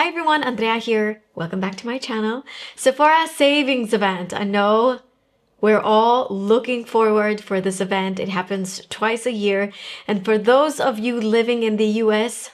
Hi everyone, Andrea here. Welcome back to my channel. Sephora savings event. I know we're all looking forward for this event. It happens twice a year. And for those of you living in the US,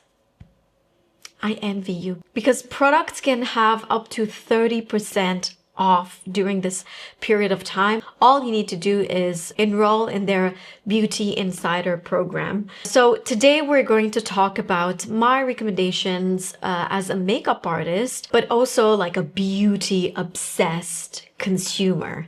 I envy you because products can have up to 30% off during this period of time. All you need to do is enroll in their Beauty Insider program. So today we're going to talk about my recommendations as a makeup artist, but also like a beauty obsessed consumer,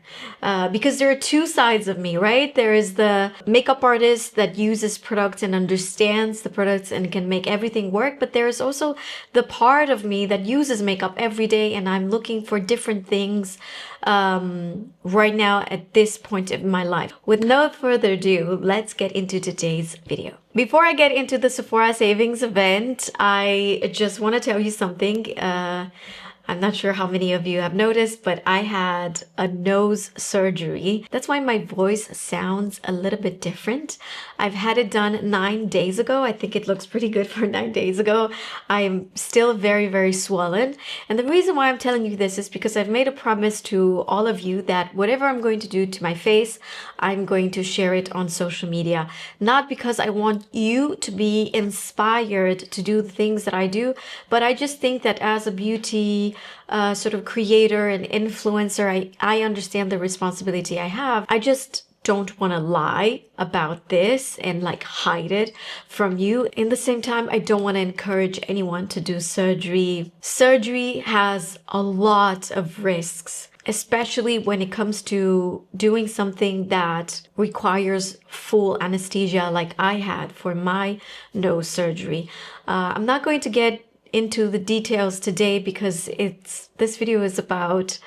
because there are two sides of me, right? There is the makeup artist that uses products and understands the products and can make everything work, but there is also the part of me that uses makeup every day, and I'm looking for different things right now at this point in my life. With no further ado, let's get into today's video. Before I get into the Sephora savings event, I just want to tell you something. I'm not sure how many of you have noticed, but I had a nose surgery. That's why my voice sounds a little bit different. I've had it done 9 days ago. I think it looks pretty good for 9 days ago. I'm still very, very swollen. And the reason why I'm telling you this is because I've made a promise to all of you that whatever I'm going to do to my face, I'm going to share it on social media. Not because I want you to be inspired to do the things that I do, but I just think that as a beauty sort of creator and influencer, I understand the responsibility I have. I just don't want to lie about this and like hide it from you. In the same time, I don't want to encourage anyone to do surgery. Surgery has a lot of risks, especially when it comes to doing something that requires full anesthesia like I had for my nose surgery. I'm not going to get into the details today because this video is about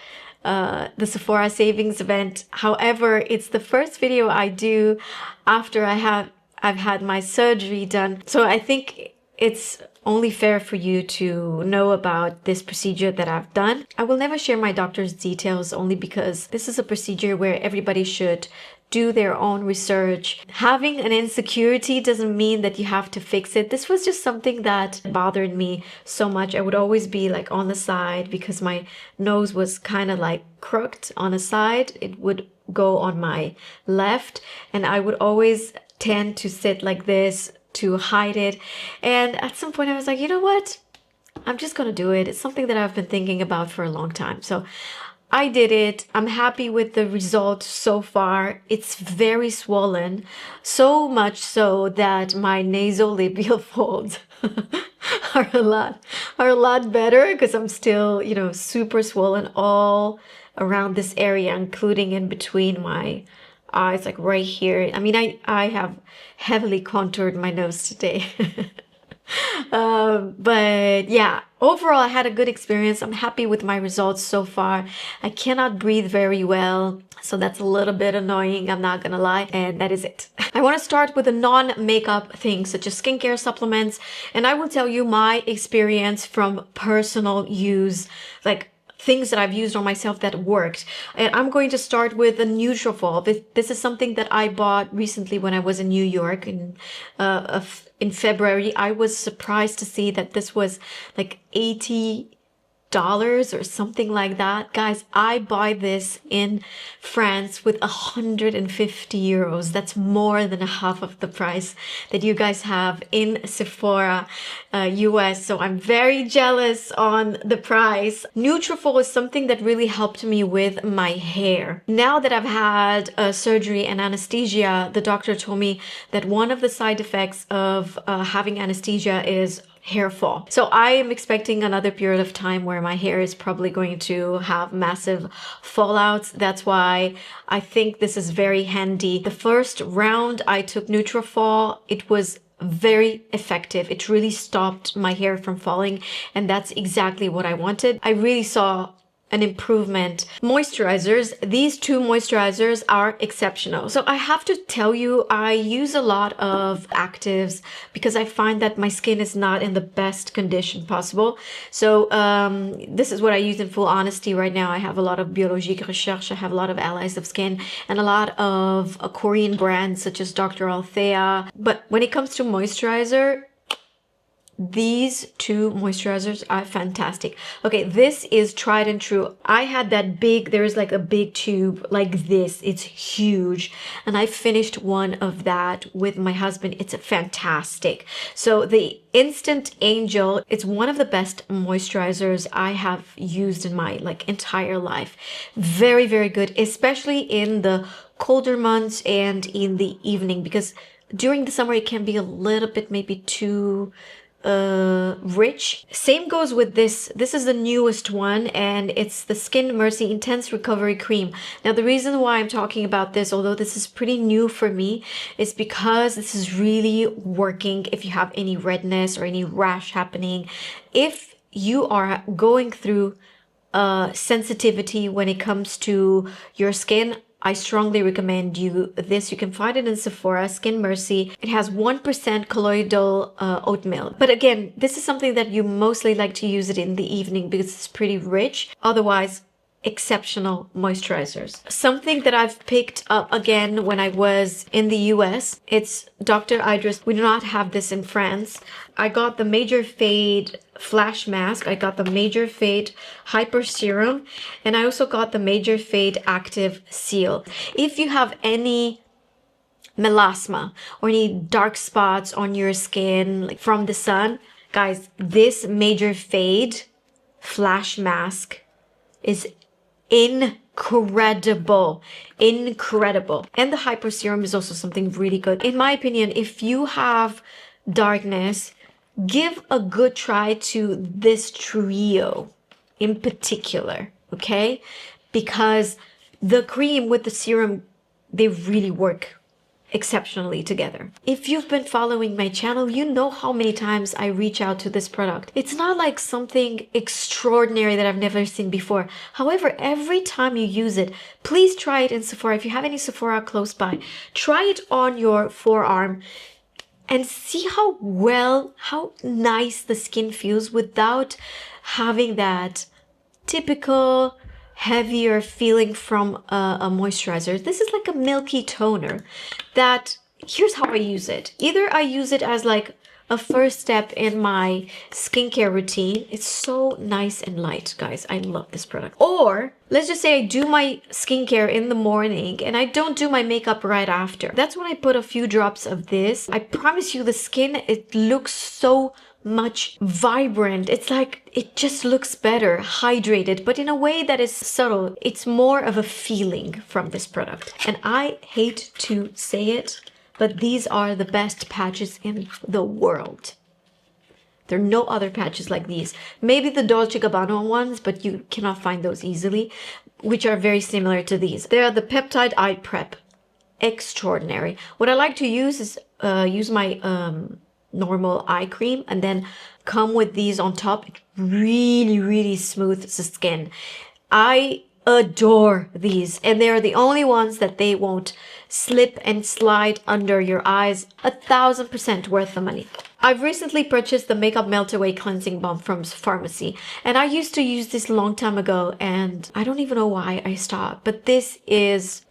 the Sephora savings event. However, it's the first video I do after I've had my surgery done. So I think it's only fair for you to know about this procedure that I've done. I will never share my doctor's details only because this is a procedure where everybody should do their own research. Having an insecurity doesn't mean that you have to fix it. This was just something that bothered me so much. I would always be like on the side because my nose was kind of like crooked on the side. It would go on my left, and I would always tend to sit like this to hide it. And at some point I was like, you know what? I'm just gonna do it. It's something that I've been thinking about for a long time. So I did it. I'm happy with the result so far. It's very swollen, so much so that my nasolabial folds are a lot better because I'm still, super swollen all around this area, including in between my eyes, like right here. I mean, I have heavily contoured my nose today. But yeah, overall I had a good experience. I'm happy with my results so far. I cannot breathe very well, so that's a little bit annoying, I'm not gonna lie, and that is it. I want to start with the non-makeup things such as skincare supplements, and I will tell you my experience from personal use, like things that I've used on myself that worked. And I'm going to start with the Nutrafol. This is something that I bought recently when I was in New York in February. I was surprised to see that this was like $80 or something like that. Guys, I buy this in France with 150 euros. That's more than half of the price that you guys have in Sephora US. So I'm very jealous on the price. Nutrafol is something that really helped me with my hair. Now that I've had surgery and anesthesia, the doctor told me that one of the side effects of having anesthesia is hair fall. So I am expecting another period of time where my hair is probably going to have massive fallouts. That's why I think this is very handy. The first round I took Nutrafol, it was very effective. It really stopped my hair from falling, and that's exactly what I wanted. I really saw an improvement. Moisturizers, these two moisturizers are exceptional. So I have to tell you, I use a lot of actives because I find that my skin is not in the best condition possible. So this is what I use in full honesty right now. I have a lot of Biologique Recherche, I have a lot of Allies of Skin, and a lot of Korean brands such as Dr. Althea. But when it comes to moisturizer, these two moisturizers are fantastic. Okay, this is tried and true. I had that big, there is like a big tube like this. It's huge. And I finished one of that with my husband. It's fantastic. So the Instant Angel, it's one of the best moisturizers I have used in my like entire life. Very, very good, especially in the colder months and in the evening, because during the summer it can be a little bit maybe too rich. Same goes with this. This is the newest one, and it's the Skin Mercy Intense Recovery Cream. Now the reason why I'm talking about this, although this is pretty new for me, is because this is really working if you have any redness or any rash happening. If you are going through sensitivity when it comes to your skin, I strongly recommend you this. You can find it in Sephora, Skin Mercy. It has 1% colloidal oatmeal. But again, this is something that you mostly like to use it in the evening because it's pretty rich. Otherwise, exceptional moisturizers. Something that I've picked up again when I was in the US, it's Dr. Idriss. We do not have this in France. I got the Major Fade Flash Mask. I got the Major Fade Hyper Serum. And I also got the Major Fade Active Seal. If you have any melasma or any dark spots on your skin like from the sun, guys, this Major Fade Flash Mask is incredible. And the Hyper Serum is also something really good. In my opinion, if you have darkness, give a good try to this trio in particular, okay? Because the cream with the serum, they really work exceptionally together. If you've been following my channel, you know how many times I reach out to this product. It's not like something extraordinary that I've never seen before. However, every time you use it, please try it in Sephora. If you have any Sephora close by, try it on your forearm and see how nice the skin feels without having that typical heavier feeling from a moisturizer. This is like a milky toner that, here's how I use it. Either I use it as like a first step in my skincare routine. It's so nice and light, guys. I love this product. Or let's just say I do my skincare in the morning and I don't do my makeup right after. That's when I put a few drops of this. I promise you the skin, it looks so much vibrant. It's like it just looks better, hydrated, but in a way that is subtle. It's more of a feeling from this product. And I hate to say it, but these are the best patches in the world. There are no other patches like these. Maybe the Dolce & Gabbana ones, but you cannot find those easily, which are very similar to these. They are the Peptide Eye Prep. Extraordinary. What I like to use is use my normal eye cream and then come with these on top. It really smooths the skin. I adore these, and they're the only ones that they won't slip and slide under your eyes. 1000% worth the money. I've recently purchased the Makeup Melt Away Cleansing Balm from Farmacy, and I used to use this a long time ago and I don't even know why I stopped, but this is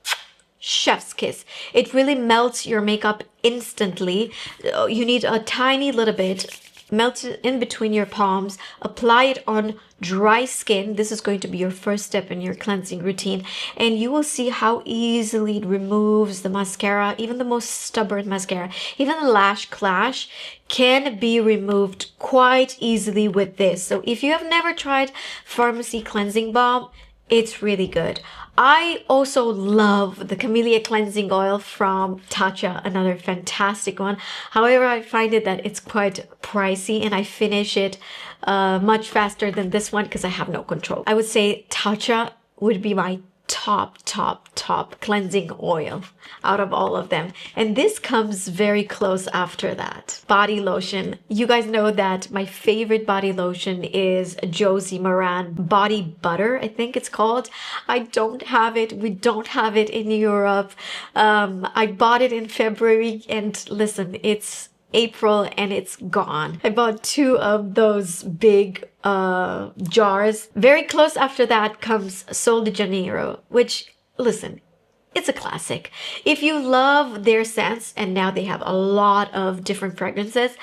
chef's kiss. It really melts your makeup instantly. You need a tiny little bit, melt it in between your palms, apply it on dry skin. This is going to be your first step in your cleansing routine, and you will see how easily it removes the mascara. Even the most stubborn mascara, even the lash clash can be removed quite easily with this. So if you have never tried Farmacy Cleansing Balm, it's really good. I also love the Camilia cleansing oil from Tatcha, another fantastic one. However, I find it that it's quite pricey and I finish it much faster than this one because I have no control. I would say Tatcha would be my top cleansing oil out of all of them, and this comes very close after that. Body lotion. You guys know that my favorite body lotion is Josie Maran Body Butter, I think it's called. I don't have it. We don't have it in Europe. I bought it in February, and listen, it's April and it's gone. I bought 2 of those big jars. Very close after that comes Sol de Janeiro, which, listen, it's a classic. If you love their scents, and now they have a lot of different fragrances,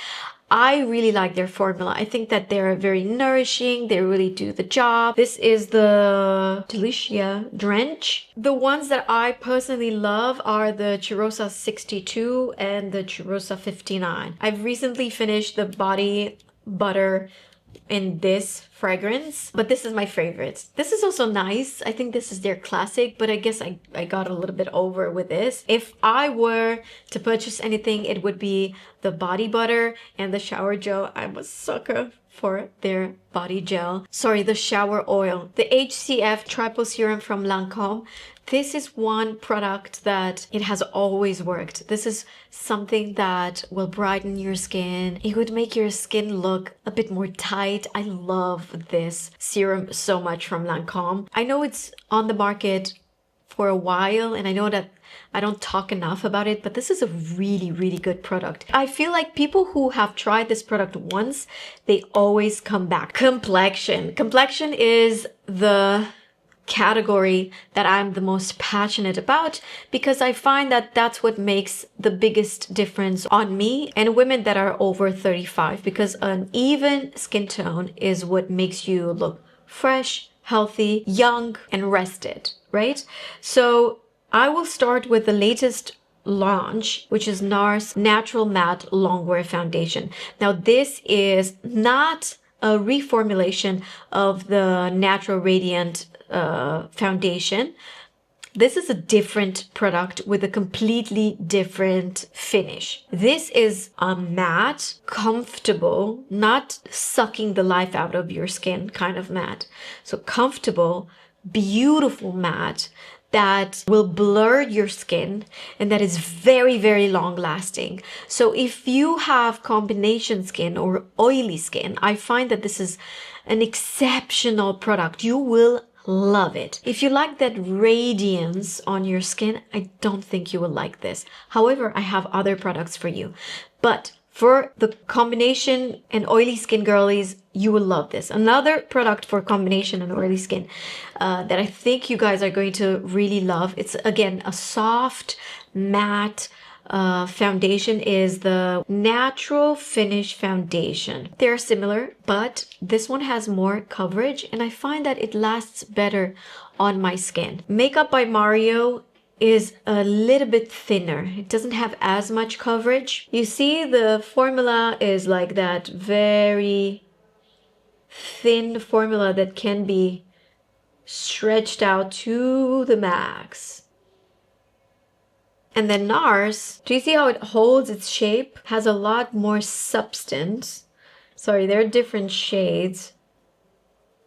I really like their formula. I think that they're very nourishing. They really do the job. This is the Delicia Drench. The ones that I personally love are the Cheirosa 62 and the Cheirosa 59. I've recently finished the body butter in this fragrance, but this is my favorite. This is also nice. I think this is their classic, but I guess I got a little bit over with this. If I were to purchase anything, it would be the body butter and the shower gel. I'm a sucker for their body gel. Sorry, the shower oil. The H.C.F triple serum from Lancôme. This is one product that it has always worked. This is something that will brighten your skin. It would make your skin look a bit more tight. I love this serum so much from Lancôme. I know it's on the market for a while, and I know that I don't talk enough about it, but this is a really, really good product. I feel like people who have tried this product once, they always come back. Complexion. Complexion is the category that I'm the most passionate about, because I find that that's what makes the biggest difference on me and women that are over 35, because an even skin tone is what makes you look fresh, healthy, young, and rested, right? So I will start with the latest launch, which is NARS Natural Matte Longwear Foundation. Now this is not a reformulation of the Natural Radiant foundation. This is a different product with a completely different finish. This is a matte, comfortable, not sucking the life out of your skin kind of matte. So comfortable, beautiful matte that will blur your skin and that is very, very long lasting. So if you have combination skin or oily skin, I find that this is an exceptional product. You will love it. If you like that radiance on your skin, I don't think you will like this. However, I have other products for you. But for the combination and oily skin girlies, you will love this. Another product for combination and oily skin that I think you guys are going to really love. It's again a soft matte foundation is the Natural Finish Foundation. They're similar, but this one has more coverage and I find that it lasts better on my skin. Makeup by Mario is a little bit thinner. It doesn't have as much coverage. You see, the formula is like that very thin formula that can be stretched out to the max. And then NARS, do you see how it holds its shape? Has a lot more substance. Sorry, there are different shades.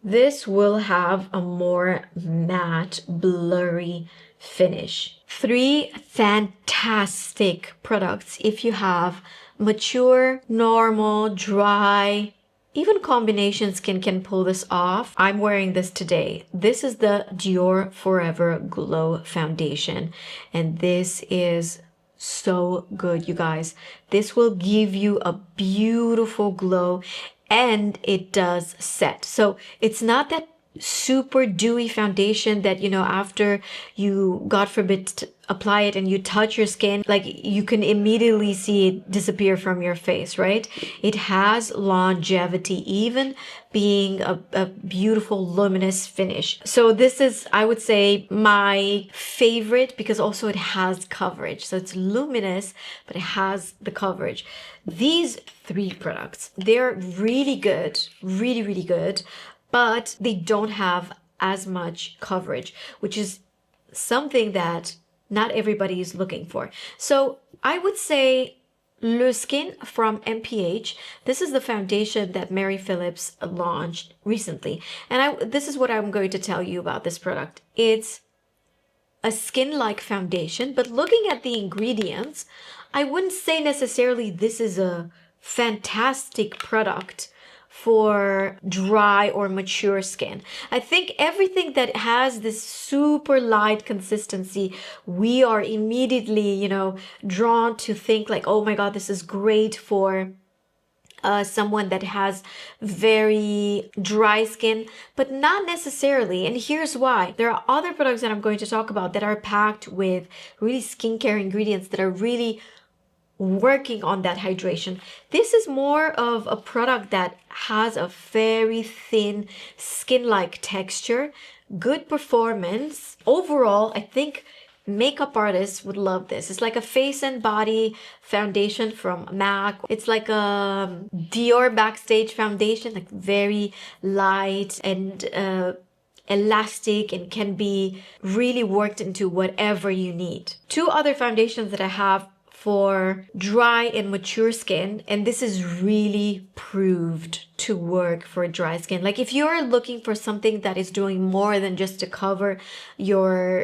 This will have a more matte, blurry finish. 3 fantastic products if you have mature, normal, dry, even combination skin can pull this off. I'm wearing this today. This is the Dior Forever Glow Foundation. And this is so good, you guys. This will give you a beautiful glow and it does set. So it's not that super dewy foundation that, you know, after you, God forbid, apply it and you touch your skin, like you can immediately see it disappear from your face, right? It has longevity, even being a beautiful luminous finish. So this is, I would say, my favorite because also it has coverage. So it's luminous, but it has the coverage. These 3 products, they're really good, really, really good, but they don't have as much coverage, which is something that not everybody is looking for. So I would say Le Skin from M.ph. This is the foundation that Mary Phillips launched recently. And this is what I'm going to tell you about this product. It's a skin-like foundation, but looking at the ingredients, I wouldn't say necessarily this is a fantastic product for dry or mature skin. I think everything that has this super light consistency, we are immediately, you know, drawn to think like, oh my God, this is great for someone that has very dry skin, but not necessarily. And here's why. There are other products that I'm going to talk about that are packed with really skincare ingredients that are really working on that hydration. This is more of a product that has a very thin skin-like texture, good performance. Overall, I think makeup artists would love this. It's like a face and body foundation from MAC. It's like a Dior Backstage foundation, like very light and elastic, and can be really worked into whatever you need. Two other foundations that I have for dry and mature skin, and this is really proved to work for dry skin. Like if you're looking for something that is doing more than just to cover your,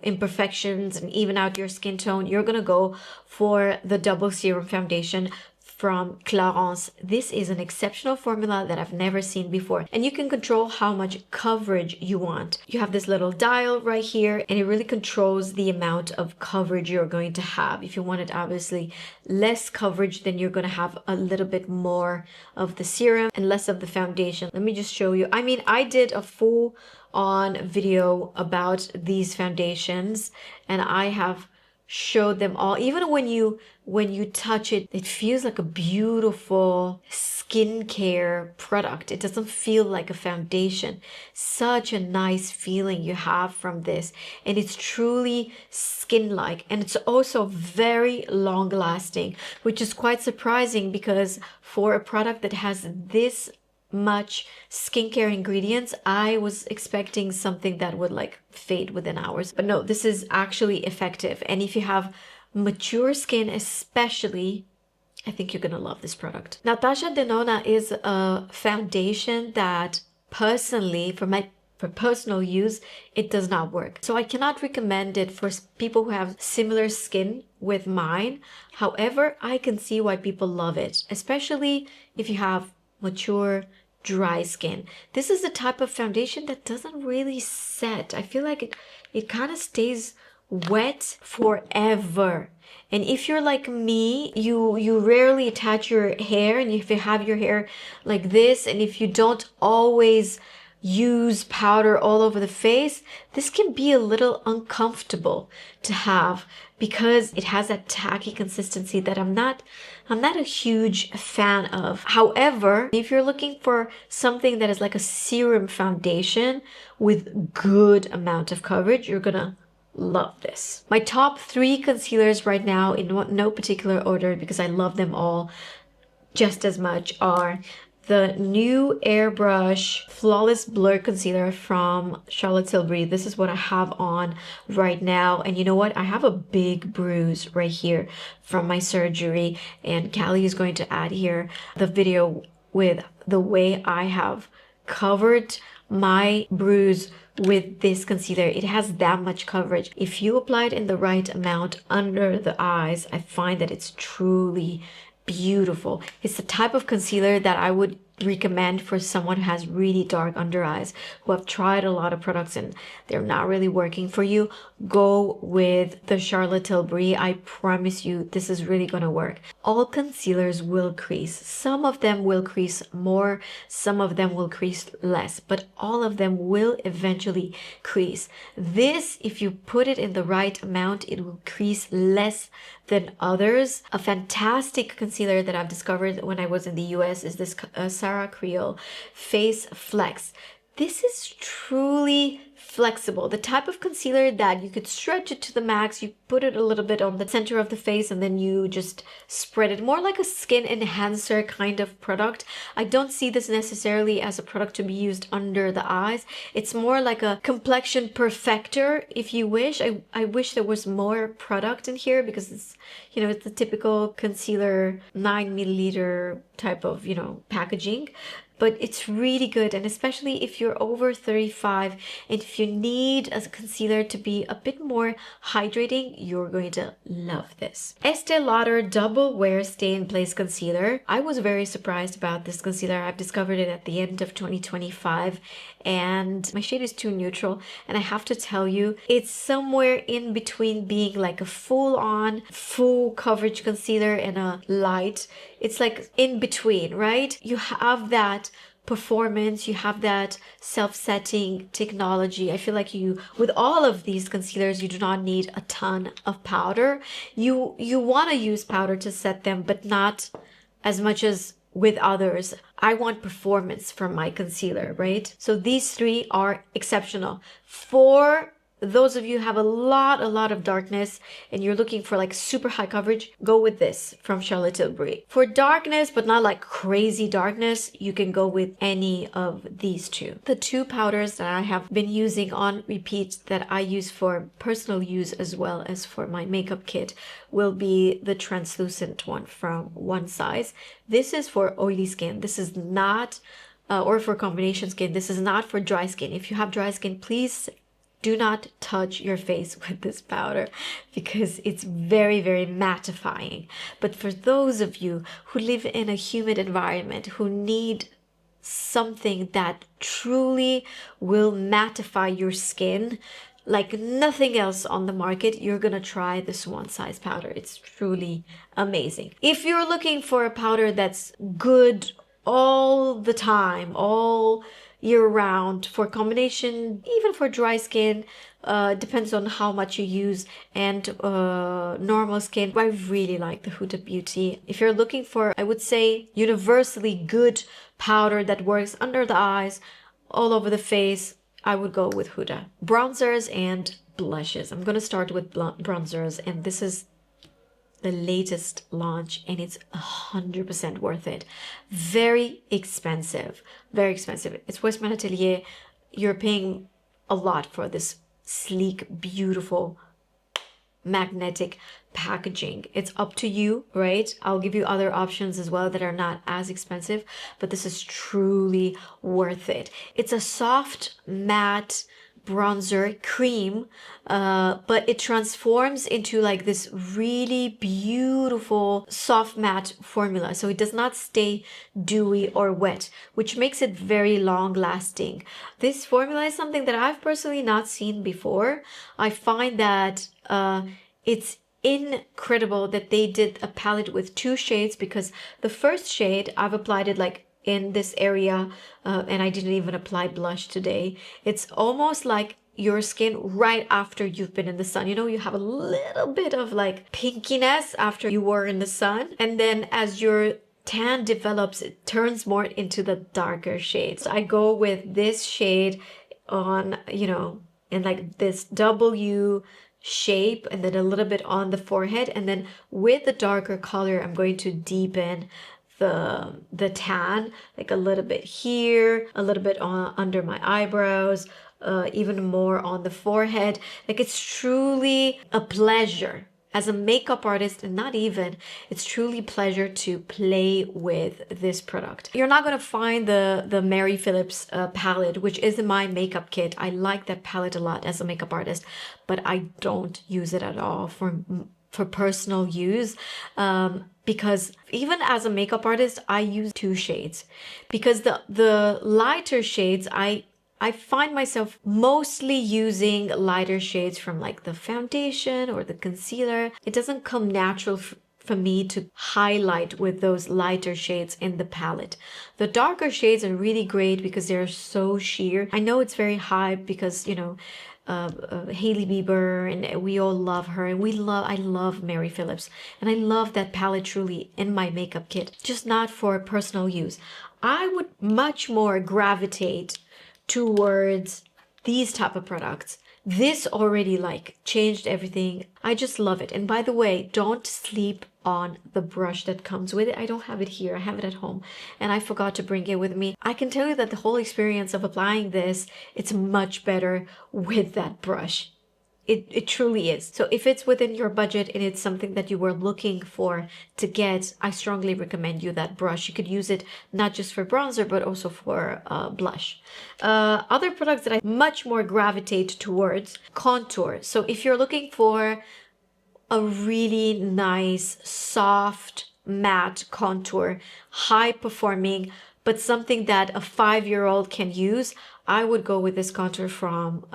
imperfections and even out your skin tone, you're gonna go for the double serum foundation from Clarins. This is an exceptional formula that I've never seen before, and you can control how much coverage you want. You have this little dial right here, and it really controls the amount of coverage you're going to have. If you wanted obviously less coverage, then you're going to have a little bit more of the serum and less of the foundation. Let me just show you. I mean, I did a full on video about these foundations, and I have showed them all. Even when you touch it, it feels like a beautiful skincare product. It doesn't feel like a foundation. Such a nice feeling you have from this, and it's truly skin-like, and it's also very long lasting, which is quite surprising because for a product that has this much skincare ingredients, I was expecting something that would like fade within hours, but no, this is actually effective. And if you have mature skin especially, I think you're gonna love this product. Now, Tatcha Denona is a foundation that personally, for personal use, it does not work. So I cannot recommend it for people who have similar skin with mine. However, I can see why people love it, especially if you have mature dry skin. This is the type of foundation that doesn't really set. I feel like it kind of stays wet forever. And if you're like me, you rarely attach your hair, and if you have your hair like this, and if you don't always use powder all over the face, this can be a little uncomfortable to have because it has that tacky consistency that I'm not a huge fan of. However, if you're looking for something that is like a serum foundation with good amount of coverage, you're gonna love this. My top 3 concealers right now, in no particular order because I love them all just as much, are the new Airbrush Flawless Blur Concealer from Charlotte Tilbury. This is what I have on right now. And you know what? I have a big bruise right here from my surgery. And Callie is going to add here the video with the way I have covered my bruise with this concealer. It has that much coverage. If you apply it in the right amount under the eyes, I find that it's truly beautiful. It's the type of concealer that I would recommend for someone who has really dark under eyes, who have tried a lot of products and they're not really working for you. Go with the Charlotte Tilbury. I promise you this is really going to work. All concealers will crease. Some of them will crease more, some of them will crease less, but all of them will eventually crease. This, if you put it in the right amount, it will crease less than others. A fantastic concealer that I've discovered when I was in the US is this Sarah Creole Face Flex. This is truly flexible. The type of concealer that you could stretch it to the max. You put it a little bit on the center of the face and then you just spread it. More like a skin enhancer kind of product. I don't see this necessarily as a product to be used under the eyes. It's more like a complexion perfector, if you wish. I wish there was more product in here because it's, it's the typical concealer 9 milliliter type of, packaging. But it's really good, and especially if you're over 35 and if you need a concealer to be a bit more hydrating, you're going to love this. Estee Lauder Double Wear Stay in Place Concealer. I was very surprised about this concealer. I've discovered it at the end of 2025 and my shade is too neutral, and I have to tell you, it's somewhere in between being like a full coverage concealer and a light. It's like in between, right? You have that performance, you have that self-setting technology. I feel like with all of these concealers, you do not need a ton of powder. You want to use powder to set them, but not as much as with others. I want performance from my concealer, right? So these three are exceptional. For those of you who have a lot of darkness and you're looking for like super high coverage, go with this from Charlotte Tilbury. For darkness, but not like crazy darkness, you can go with any of these two. The two powders that I have been using on repeat that I use for personal use as well as for my makeup kit will be the translucent one from One Size. This is for oily skin. This is not, or for combination skin. This is not for dry skin. If you have dry skin, please do not touch your face with this powder because it's very mattifying. But for those of you who live in a humid environment, who need something that truly will mattify your skin like nothing else on the market, you're gonna try this One Size powder. It's truly amazing. If you're looking for a powder that's good all the time, all year round, for combination, even for dry skin, depends on how much you use, and normal skin, I really like the Huda Beauty. If you're looking for, I would say, universally good powder that works under the eyes, all over the face, I would go with Huda. Bronzers and blushes. I'm gonna start with bronzers, and this is the latest launch, and it's 100% worth it. Very expensive, very expensive. It's Westman Atelier. You're paying a lot for this sleek, beautiful, magnetic packaging. It's up to you, right? I'll give you other options as well that are not as expensive, but this is truly worth it. It's a soft matte bronzer cream, but it transforms into like this really beautiful soft matte formula, so it does not stay dewy or wet, which makes it very long lasting. This formula is something that I've personally not seen before. I find that it's incredible that they did a palette with two shades, because the first shade I've applied it like in this area, and I didn't even apply blush today. It's almost like your skin right after you've been in the sun. You know, you have a little bit of like pinkiness after you were in the sun, and then as your tan develops, it turns more into the darker shades. So I go with this shade on, you know, in like this W shape, and then a little bit on the forehead, and then with the darker color I'm going to deepen the tan, like a little bit here, a little bit on under my eyebrows, even more on the forehead. Like, it's truly a pleasure as a makeup artist, and not even, it's truly pleasure to play with this product. You're not gonna find the Mary Phillips palette, which is in my makeup kit. I like that palette a lot as a makeup artist, but I don't use it at all for personal use, because even as a makeup artist, I use two shades, because the lighter shades, I find myself mostly using lighter shades from like the foundation or the concealer. It doesn't come natural for me to highlight with those lighter shades in the palette. The darker shades are really great because they're so sheer. I know it's very hype because, you know, Hailey Bieber, and we all love her, and I love Mary Phillips, and I love that palette truly in my makeup kit, just not for personal use. I would much more gravitate towards these type of products. This already like changed everything. I just love it. And by the way, don't sleep on the brush that comes with it. I don't have it here, I have it at home, and I forgot to bring it with me. I can tell you that the whole experience of applying this, it's much better with that brush. It truly is. So if it's within your budget and it's something that you were looking for to get, I strongly recommend you that brush. You could use it not just for bronzer, but also for blush. Other products that I much more gravitate towards, contour. So if you're looking for a really nice, soft, matte contour, high performing, but something that a 5-year-old can use, I would go with this contour from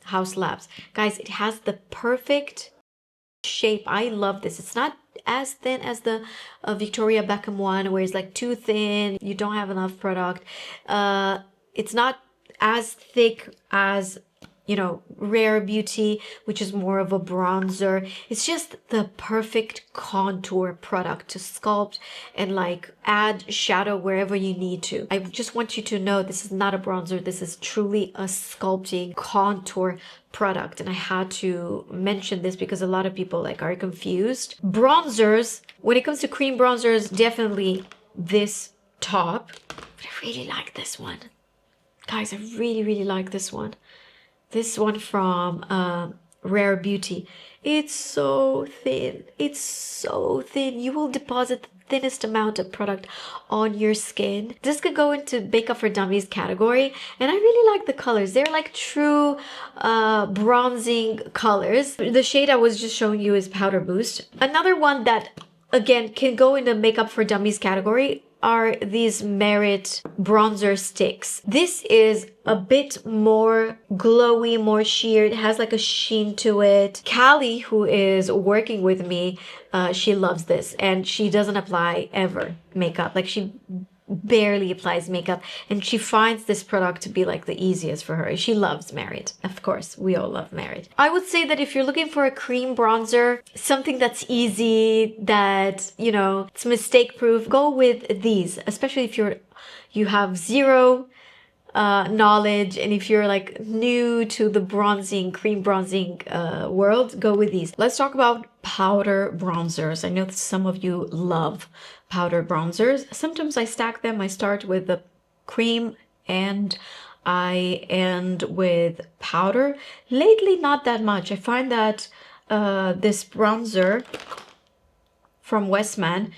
House Labs. Guys, it has the perfect shape. I love this. It's not as thin as the Victoria Beckham one, where it's like too thin, you don't have enough product. It's not as thick as, you know, Rare Beauty, which is more of a bronzer. It's just the perfect contour product to sculpt and like add shadow wherever you need to. I just want you to know this is not a bronzer. This is truly a sculpting contour product. And I had to mention this because a lot of people like are confused. Bronzers, when it comes to cream bronzers, definitely this top. But I really like this one. Guys, I really like this one. This one from Rare Beauty. It's so thin. It's so thin. You will deposit the thinnest amount of product on your skin. This could go into Makeup for Dummies category. And I really like the colors. They're like true bronzing colors. The shade I was just showing you is Powder Boost. Another one that, again, can go in the Makeup for Dummies category are these Merit bronzer sticks. This is a bit more glowy, more sheer. It has like a sheen to it. Callie, who is working with me, she loves this and she doesn't apply ever makeup. Like she barely applies makeup and she finds this product to be like the easiest for her. She loves Merit. Of course, we all love Merit. I would say that if you're looking for a cream bronzer, something that's easy, that, you know, it's mistake proof, go with these, especially if you have zero knowledge and if you're like new to the bronzing, cream bronzing world, go with these. Let's talk about powder bronzers. I know that some of you love powder bronzers. Sometimes I stack them. I start with the cream and I end with powder. Lately, not that much. I find that this bronzer from Westman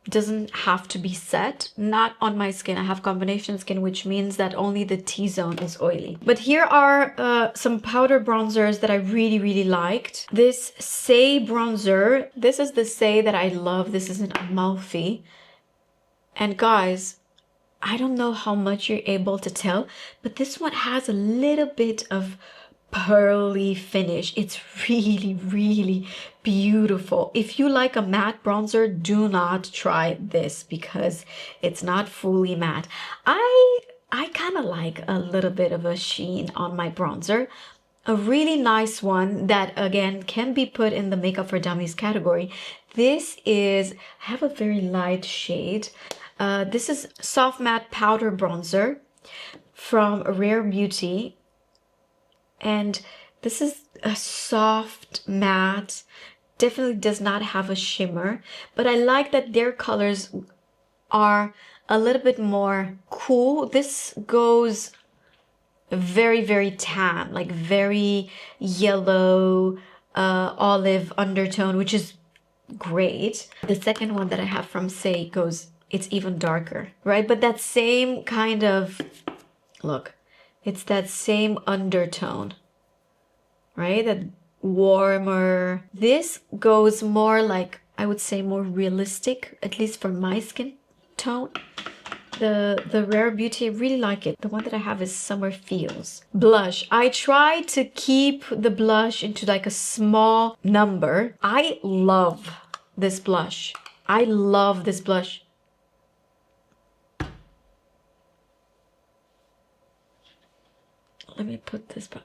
doesn't have to be set. Not on my skin. I have combination skin, which means that only the T-zone is oily. But here are some powder bronzers that I really liked. This Say bronzer. This is the Say that I love. This is an Amalfi. And guys, I don't know how much you're able to tell, but this one has a little bit of pearly finish. It's really beautiful. If you like a matte bronzer, do not try this because it's not fully matte. I kind of like a little bit of a sheen on my bronzer. A really nice one that again can be put in the Makeup for Dummies category. This is, I have a very light shade. This is Soft Matte Powder Bronzer from Rare Beauty. And this is a soft matte, definitely does not have a shimmer, but I like that their colors are a little bit more cool. This goes very tan, like very yellow, olive undertone, which is great. The second one that I have from Say goes, it's even darker, right? But that same kind of, look, it's that same undertone, right? That warmer. This goes more like, I would say more realistic, at least for my skin tone. The Rare Beauty, I really like it. The one that I have is Summer Feels. Blush. I try to keep the blush into like a small number. I love this blush. I love this blush. Let me put this back.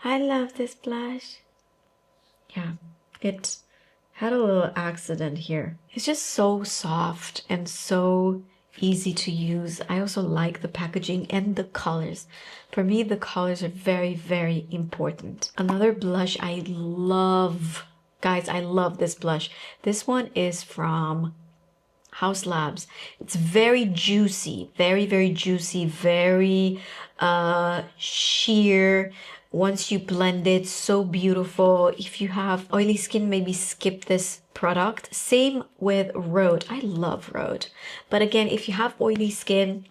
I love this blush. Yeah, it had a little accident here. It's just so soft and so easy to use. I also like the packaging and the colors. For me, the colors are very important. Another blush I love. Guys, I love this blush. This one is from House Labs. It's very juicy, very juicy, very sheer. Once you blend it, so beautiful. If you have oily skin, maybe skip this product. Same with Rhode. I love Rhode. But again, if you have oily skin,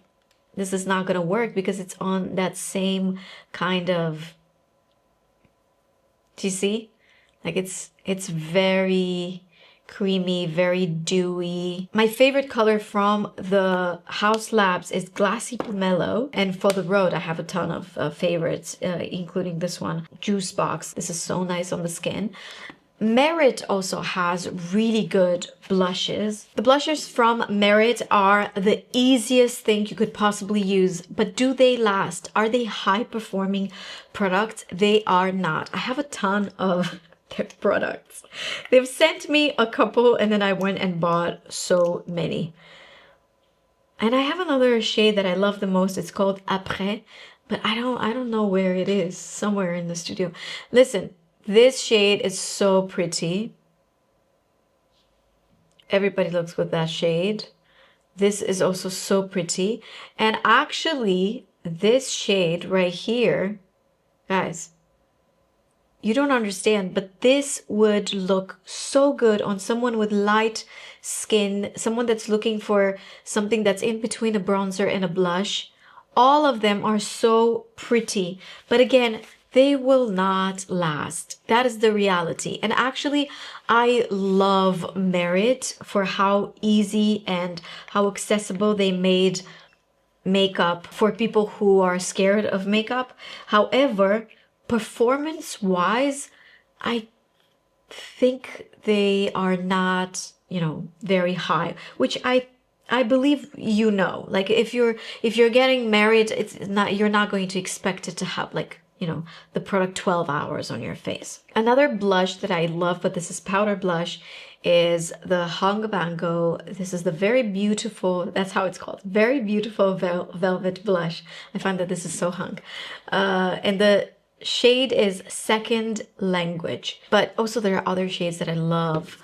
this is not gonna work because it's on that same kind of, do you see? Like it's very creamy, very dewy. My favorite color from the House Labs is Glassy Pomelo. And for the Rhode, I have a ton of favorites, including this one, Juice Box. This is so nice on the skin. Merit also has really good blushes. The blushes from Merit are the easiest thing you could possibly use, but do they last? Are they high performing products? They are not. I have a ton of their products. They've sent me a couple and then I went and bought so many. And I have another shade that I love the most. It's called Après, but I don't know where it is. Somewhere in the studio. Listen, this shade is so pretty. Everybody looks with that shade. This is also so pretty. And actually, this shade right here, guys, you don't understand, but this would look so good on someone with light skin, someone that's looking for something that's in between a bronzer and a blush. All of them are so pretty, but again, they will not last. That is the reality. And actually, I love Merit for how easy and how accessible they made makeup for people who are scared of makeup. However, performance-wise, I think they are not, very high, which I believe like if you're getting married, you're not going to expect it to have like the product 12 hours on your face. Another blush that I love, but this is powder blush, is the Hung Bango. This is the very beautiful, that's how it's called, very beautiful velvet blush. I find that this is so hung. And the shade is Second Language, but also there are other shades that I love.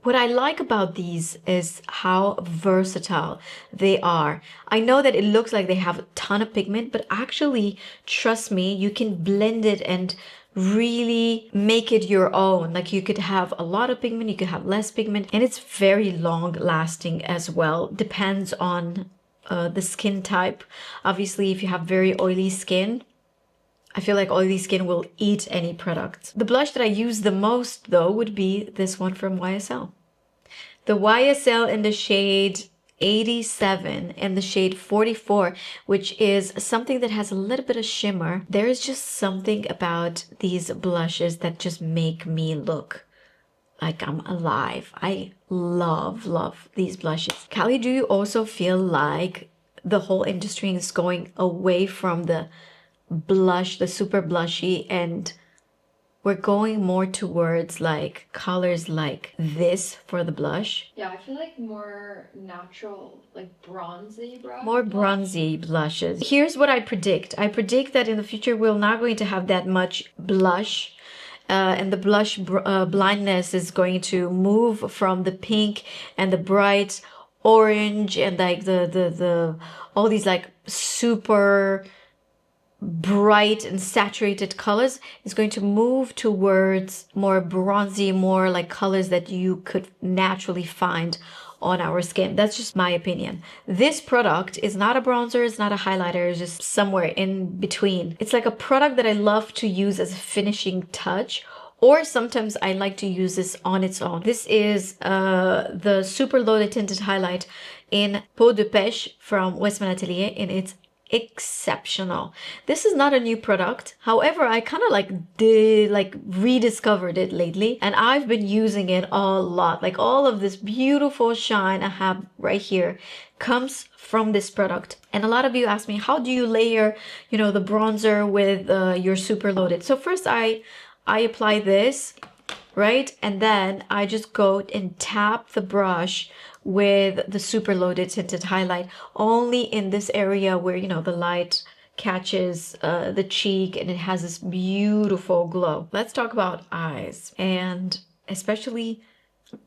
What I like about these is how versatile they are. I know that it looks like they have a ton of pigment, but actually, trust me, you can blend it and really make it your own. Like you could have a lot of pigment, you could have less pigment, and it's very long lasting as well. Depends on the skin type. Obviously, if you have very oily skin, I feel like oily skin will eat any product. The blush that I use the most though would be this one from YSL. The YSL in the shade 87 and the shade 44, which is something that has a little bit of shimmer. There is just something about these blushes that just make me look like I'm alive. I love these blushes. Callie, do you also feel like the whole industry is going away from the blush, the super blushy, and we're going more towards like colors like this for the blush? Yeah, I feel like more natural, like bronzy brown. More bronzy blushes. Here's what I predict. I predict that in the future we're not going to have that much blush. And the blush blindness is going to move from the pink and the bright orange and like the all these like super bright and saturated colors is going to move towards more bronzy, more like colors that you could naturally find on our skin. That's just my opinion. This product is not a bronzer, it's not a highlighter, it's just somewhere in between. It's like a product that I love to use as a finishing touch, or sometimes I like to use this on its own. This is the Super Loaded Tinted Highlight in Peau de Pêche from Westman Atelier, and it's exceptional. This is not a new product. However, I kind of like rediscovered it lately, and I've been using it a lot. Like all of this beautiful shine I have right here comes from this product. And a lot of you ask me, how do you layer, the bronzer with your Super Loaded? So first I apply this, right? And then I just go and tap the brush with the Super Loaded Tinted Highlight only in this area where, the light catches the cheek and it has this beautiful glow. Let's talk about eyes and especially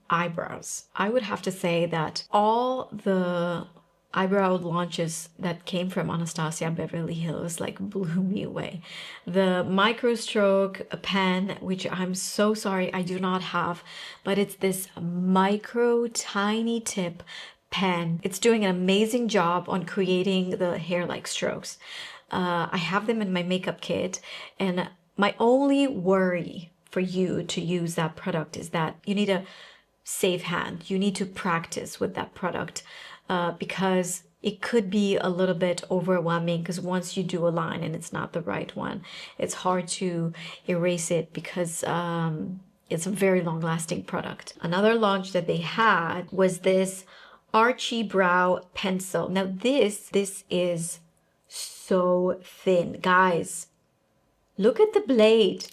eyebrows. I would have to say that all the eyebrow launches that came from Anastasia Beverly Hills like blew me away. The micro stroke pen, which I'm so sorry I do not have, but it's this micro tiny tip pen. It's doing an amazing job on creating the hair-like strokes. I have them in my makeup kit, and my only worry for you to use that product is that you need a safe hand. You need to practice with that product. Because it could be a little bit overwhelming, because once you do a line and it's not the right one, it's hard to erase it because It's a very long-lasting product. Another launch that they had was this Archie Brow Pencil. Now this is so thin. Guys, look at the blade.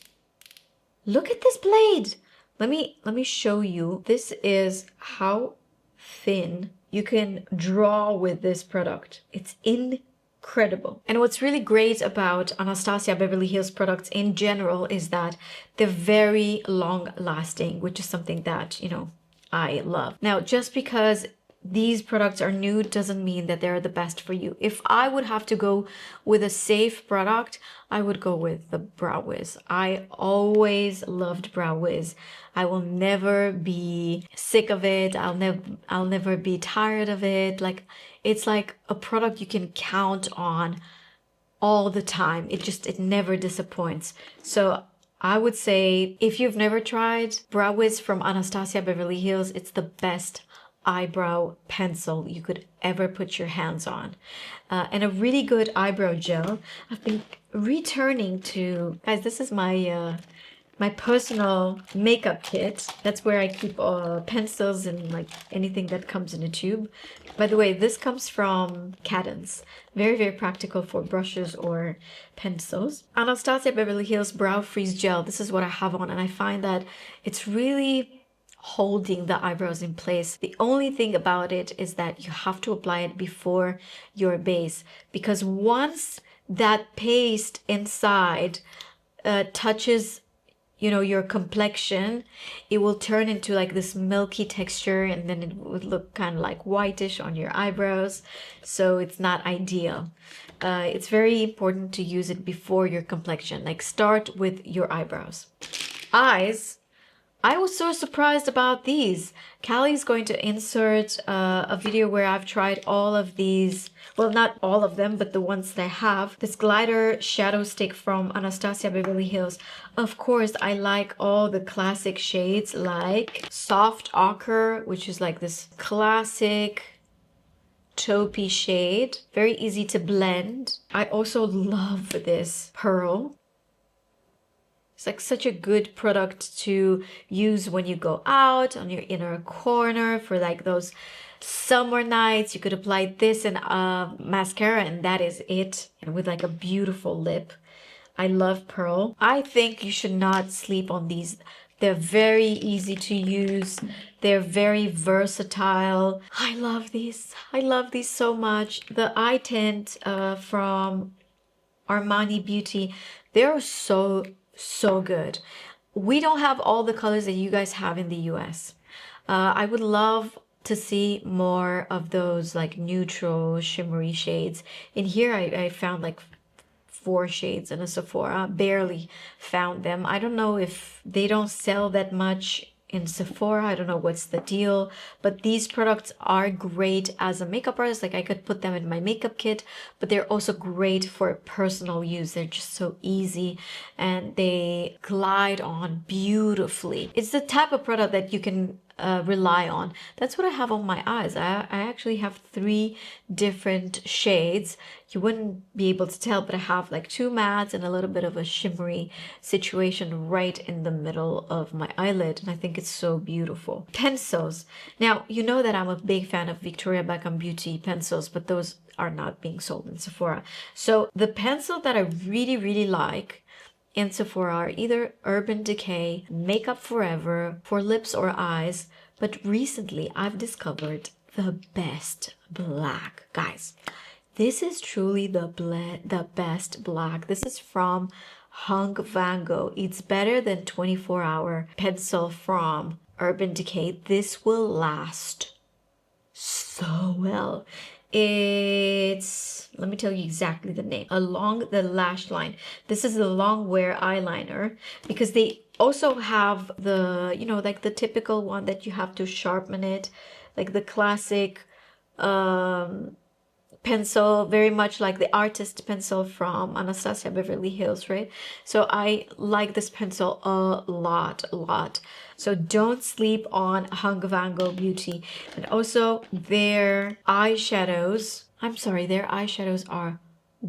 Look at this blade. Let me show you. This is how thin you can draw with this product. It's incredible. And what's really great about Anastasia Beverly Hills products in general is that they're very long lasting, which is something that, you know, I love. Now, just because these products are new doesn't mean that they're the best for you. If I would have to go with a safe product, I would go with the Brow Wiz. I always loved Brow Wiz. I will never be sick of it. I'll never be tired of it. Like, it's like a product you can count on all the time. It never disappoints. So I would say if you've never tried Brow Wiz from Anastasia Beverly Hills, it's the best eyebrow pencil you could ever put your hands on, and a really good eyebrow gel. I've been returning to, guys, this is my my personal makeup kit. That's where I keep pencils and like anything that comes in a tube. By the way, this comes from Cadence. Very, very practical for brushes or pencils. Anastasia Beverly Hills Brow Freeze Gel. This is what I have on, and I find that it's really holding the eyebrows in place. The only thing about it is that you have to apply it before your base, because once that paste inside touches, you know, your complexion, it will turn into like this milky texture, and then it would look kind of like whitish on your eyebrows. So it's not ideal. It's very important to use it before your complexion. Like, start with your eyebrows. Eyes, I was so surprised about these. Callie's going to insert a video where I've tried all of these. Well, not all of them, but the ones that I have. This glitter shadow stick from Anastasia Beverly Hills. Of course, I like all the classic shades, like Soft Ochre, which is like this classic taupey shade. Very easy to blend. I also love this Pearl. It's like such a good product to use when you go out on your inner corner for like those summer nights. You could apply this and mascara, and that is it. And with like a beautiful lip. I love Pearl. I think you should not sleep on these. They're very easy to use. They're very versatile. I love these. I love these so much. The eye tint from Armani Beauty, they're so good. We don't have all the colors that you guys have in the US. I would love to see more of those like neutral shimmery shades. In here I found like 4 shades in a Sephora. Barely found them. I don't know if they don't sell that much in Sephora. I don't know what's the deal, but these products are great as a makeup artist. Like, I could put them in my makeup kit, but they're also great for personal use. They're just so easy and they glide on beautifully. It's the type of product that you can rely on. That's what I have on my eyes. I actually have 3 different shades. You wouldn't be able to tell, but I have like 2 mattes and a little bit of a shimmery situation right in the middle of my eyelid, and I think it's so beautiful. Pencils. Now, you know that I'm a big fan of Victoria Beckham Beauty pencils, but those are not being sold in Sephora. So the pencil that I really like in Sephora are either Urban Decay, Makeup Forever for lips or eyes, but recently I've discovered the best black. Guys, this is truly the best black. This is from Hung Van Gogh. It's better than 24-hour pencil from Urban Decay. This will last so well. It's, let me tell you exactly the name, Along the Lash Line. This is the Longwear eyeliner, because they also have the, you know, like the typical one that you have to sharpen it, like the classic pencil, very much like the artist pencil from Anastasia Beverly Hills, right? So I like this pencil a lot. So don't sleep on Hung Van Gogh Beauty. And also their eyeshadows, I'm sorry, their eyeshadows are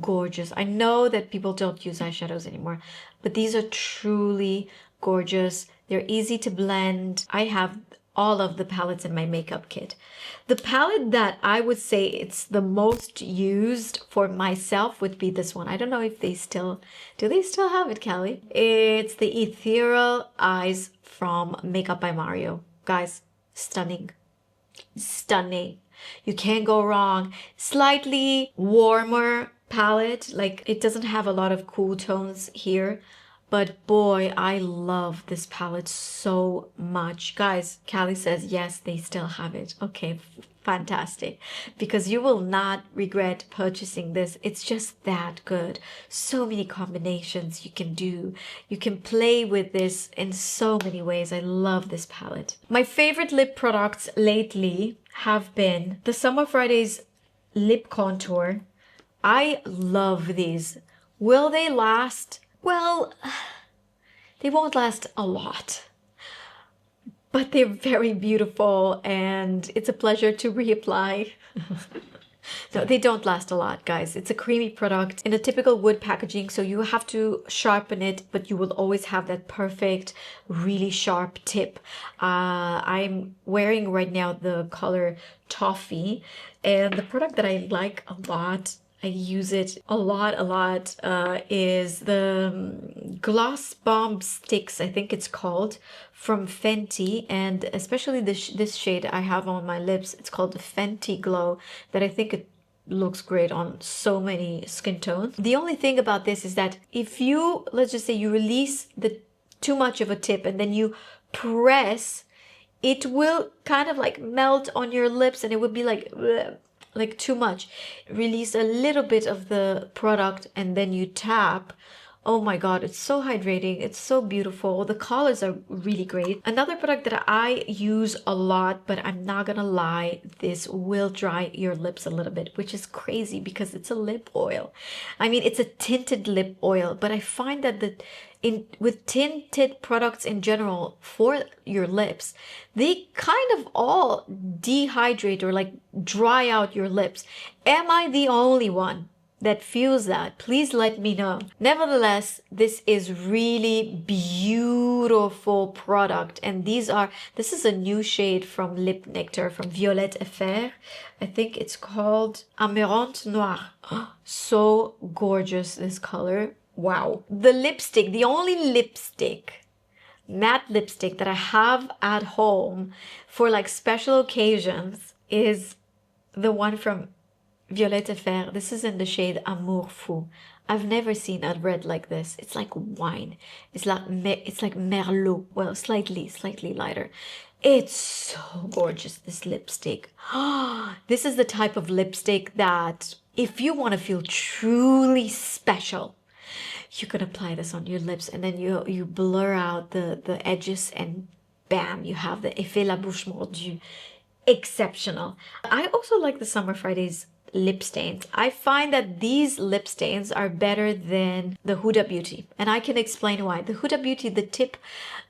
gorgeous. I know that people don't use eyeshadows anymore, but these are truly gorgeous. They're easy to blend. I have all of the palettes in my makeup kit. The palette that I would say it's the most used for myself would be this one. I don't know if they still, do they still have it, Callie? It's the Ethereal Eyes from Makeup by Mario. Guys, stunning. Stunning. You can't go wrong. Slightly warmer palette, like it doesn't have a lot of cool tones here, but boy, I love this palette so much. Guys, Callie says yes, they still have it. Okay, fantastic, because you will not regret purchasing this. It's just that good. So many combinations you can do. You can play with this in so many ways. I love this palette. My favorite lip products lately have been the Summer Fridays lip contour. I love these. Will they last? Well, they won't last a lot, but they're very beautiful and it's a pleasure to reapply. No, they don't last a lot, guys. It's a creamy product in a typical wood packaging, so you have to sharpen it, but you will always have that perfect, really sharp tip. I'm wearing right now the color Toffee, and the product that I like a lot, I use it a lot, is the Gloss Bomb Sticks, I think it's called, from Fenty, and especially this shade I have on my lips. It's called the Fenty Glow, that I think it looks great on so many skin tones. The only thing about this is that if you, let's just say you release the too much of a tip and then you press, it will kind of like melt on your lips and it would be like bleh, like too much. Release a little bit of the product and then you tap. Oh my god, it's so hydrating. It's so beautiful. The colors are really great. Another product that I use a lot, but I'm not gonna lie, this will dry your lips a little bit, which is crazy because it's a lip oil. I mean, it's a tinted lip oil, but I find that with tinted products in general for your lips, they kind of all dehydrate or like dry out your lips. Am I the only one that feels that? Please let me know. Nevertheless, this is really beautiful product, and this is a new shade from Lip Nectar from Violette Effert. I think it's called Amarante Noir. So gorgeous, this color. Wow. The lipstick, the only lipstick, matte lipstick that I have at home for like special occasions is the one from Violette Effert. This is in the shade Amour Fou. I've never seen a red like this. It's like wine. It's like Merlot. Well, slightly lighter. It's so gorgeous, this lipstick. This is the type of lipstick that if you want to feel truly special, you can apply this on your lips and then you blur out the edges and bam, you have the effet la bouche mordue. Exceptional. I also like the Summer Fridays lip stains. I find that these lip stains are better than the Huda Beauty, and I can explain why. The Huda Beauty, the tip,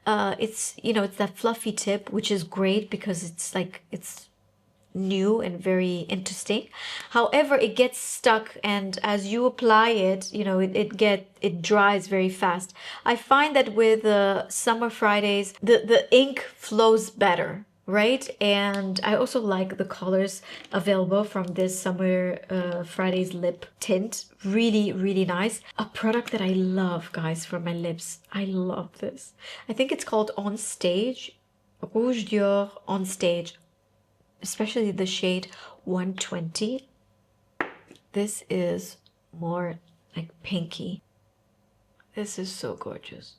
it's that fluffy tip, which is great because it's new and very interesting. However, it gets stuck, and as you apply it, it dries very fast. I find that with Summer Fridays, the ink flows better, right? And I also like the colors available from this Summer Fridays lip tint. Really, really nice. A product that I love, guys, for my lips. I love this. I think it's called On Stage, Rouge Dior On Stage, especially the shade 120. This is more like pinky. This is so gorgeous.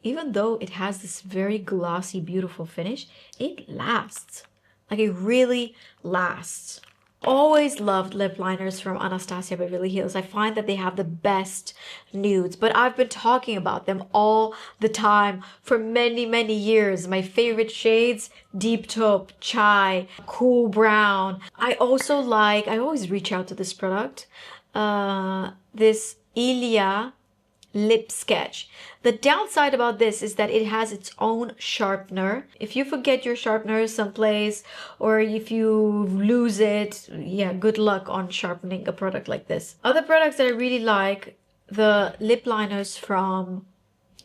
Even though it has this very glossy, beautiful finish, it lasts. Like, it really lasts. Always loved lip liners from Anastasia Beverly Hills. I find that they have the best nudes, but I've been talking about them all the time for many, many years. My favorite shades: Deep Taupe, Chai, Cool Brown. I always reach out to this product. This Ilia Lip Sketch. The downside about this is that it has its own sharpener. If you forget your sharpener someplace, or if you lose it, yeah, good luck on sharpening a product like this. Other products that I really like, the lip liners from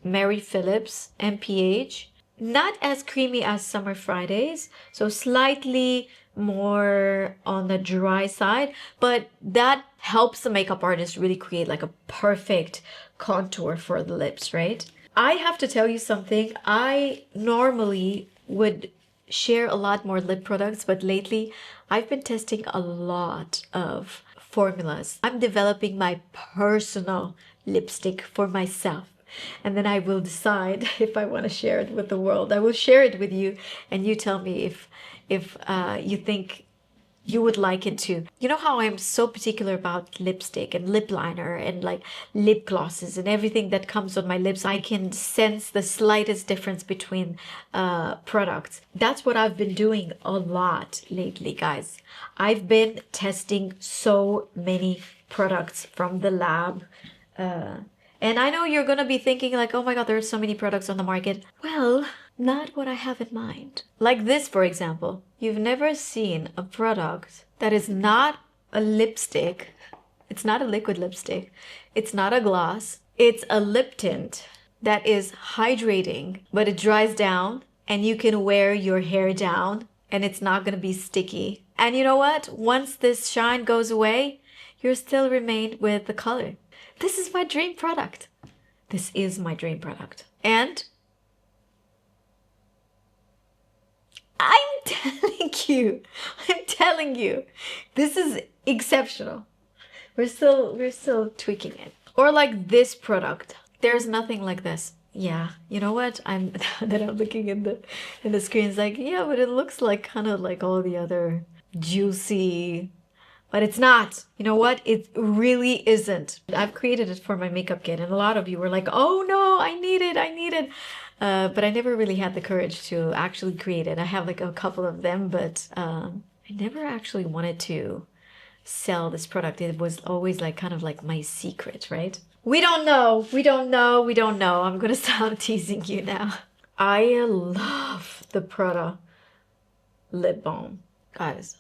Mary Phillips, M.ph. not as creamy as Summer Fridays, so slightly more on the dry side, but that helps the makeup artist really create like a perfect contour for the lips, right? I have to tell you something. I normally would share a lot more lip products, but lately I've been testing a lot of formulas. I'm developing my personal lipstick for myself. And then I will decide if I want to share it with the world. I will share it with you, and you tell me if you think you would like it too. You know how I'm so particular about lipstick and lip liner and like lip glosses and everything that comes on my lips. I can sense the slightest difference between products. That's what I've been doing a lot lately, guys. I've been testing so many products from the lab. And I know you're gonna be thinking like, oh my God, there's so many products on the market. Well, not what I have in mind. Like this, for example. You've never seen a product that is not a lipstick. It's not a liquid lipstick. It's not a gloss. It's a lip tint that is hydrating, but it dries down and you can wear your hair down and it's not gonna be sticky. And you know what? Once this shine goes away, you'll still remain with the color. This is my dream product. This is my dream product. And I'm telling you, this is exceptional. We're still tweaking it. Or like this product. There's nothing like this. Yeah, you know what? I'm looking in the screen. It's like, yeah, but it looks like kind of like all the other juicy. But it's not. You know what? It really isn't. I've created it for my makeup kit, and a lot of you were like, oh no, I need it. But I never really had the courage to actually create it. I have like a couple of them, but I never actually wanted to sell this product. It was always like kind of like my secret, right? We don't know. I'm gonna stop teasing you now. I love the Prada lip balm. Guys,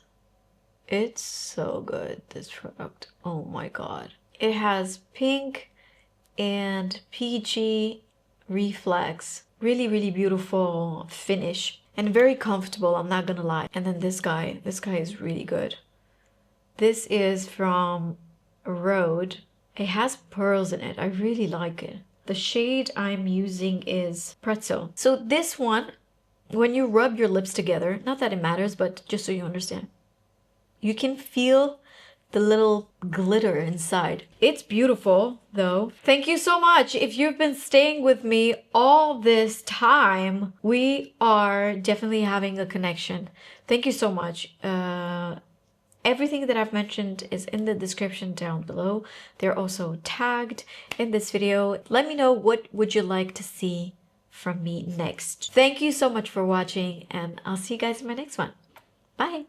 it's so good, this product. Oh my God. It has pink and peachy reflex. Really beautiful finish and very comfortable, I'm not gonna lie. And then this guy is really good. This is from Rhode. It has pearls in it. I really like it. The shade I'm using is Pretzel. So this one, when you rub your lips together, not that it matters, but just so you understand, you can feel the little glitter inside. It's beautiful though. Thank you so much. If you've been staying with me all this time, we are definitely having a connection. Thank you so much. Everything that I've mentioned is in the description down below. They're also tagged in this video. Let me know what would you like to see from me next. Thank you so much for watching, and I'll see you guys in my next one. Bye.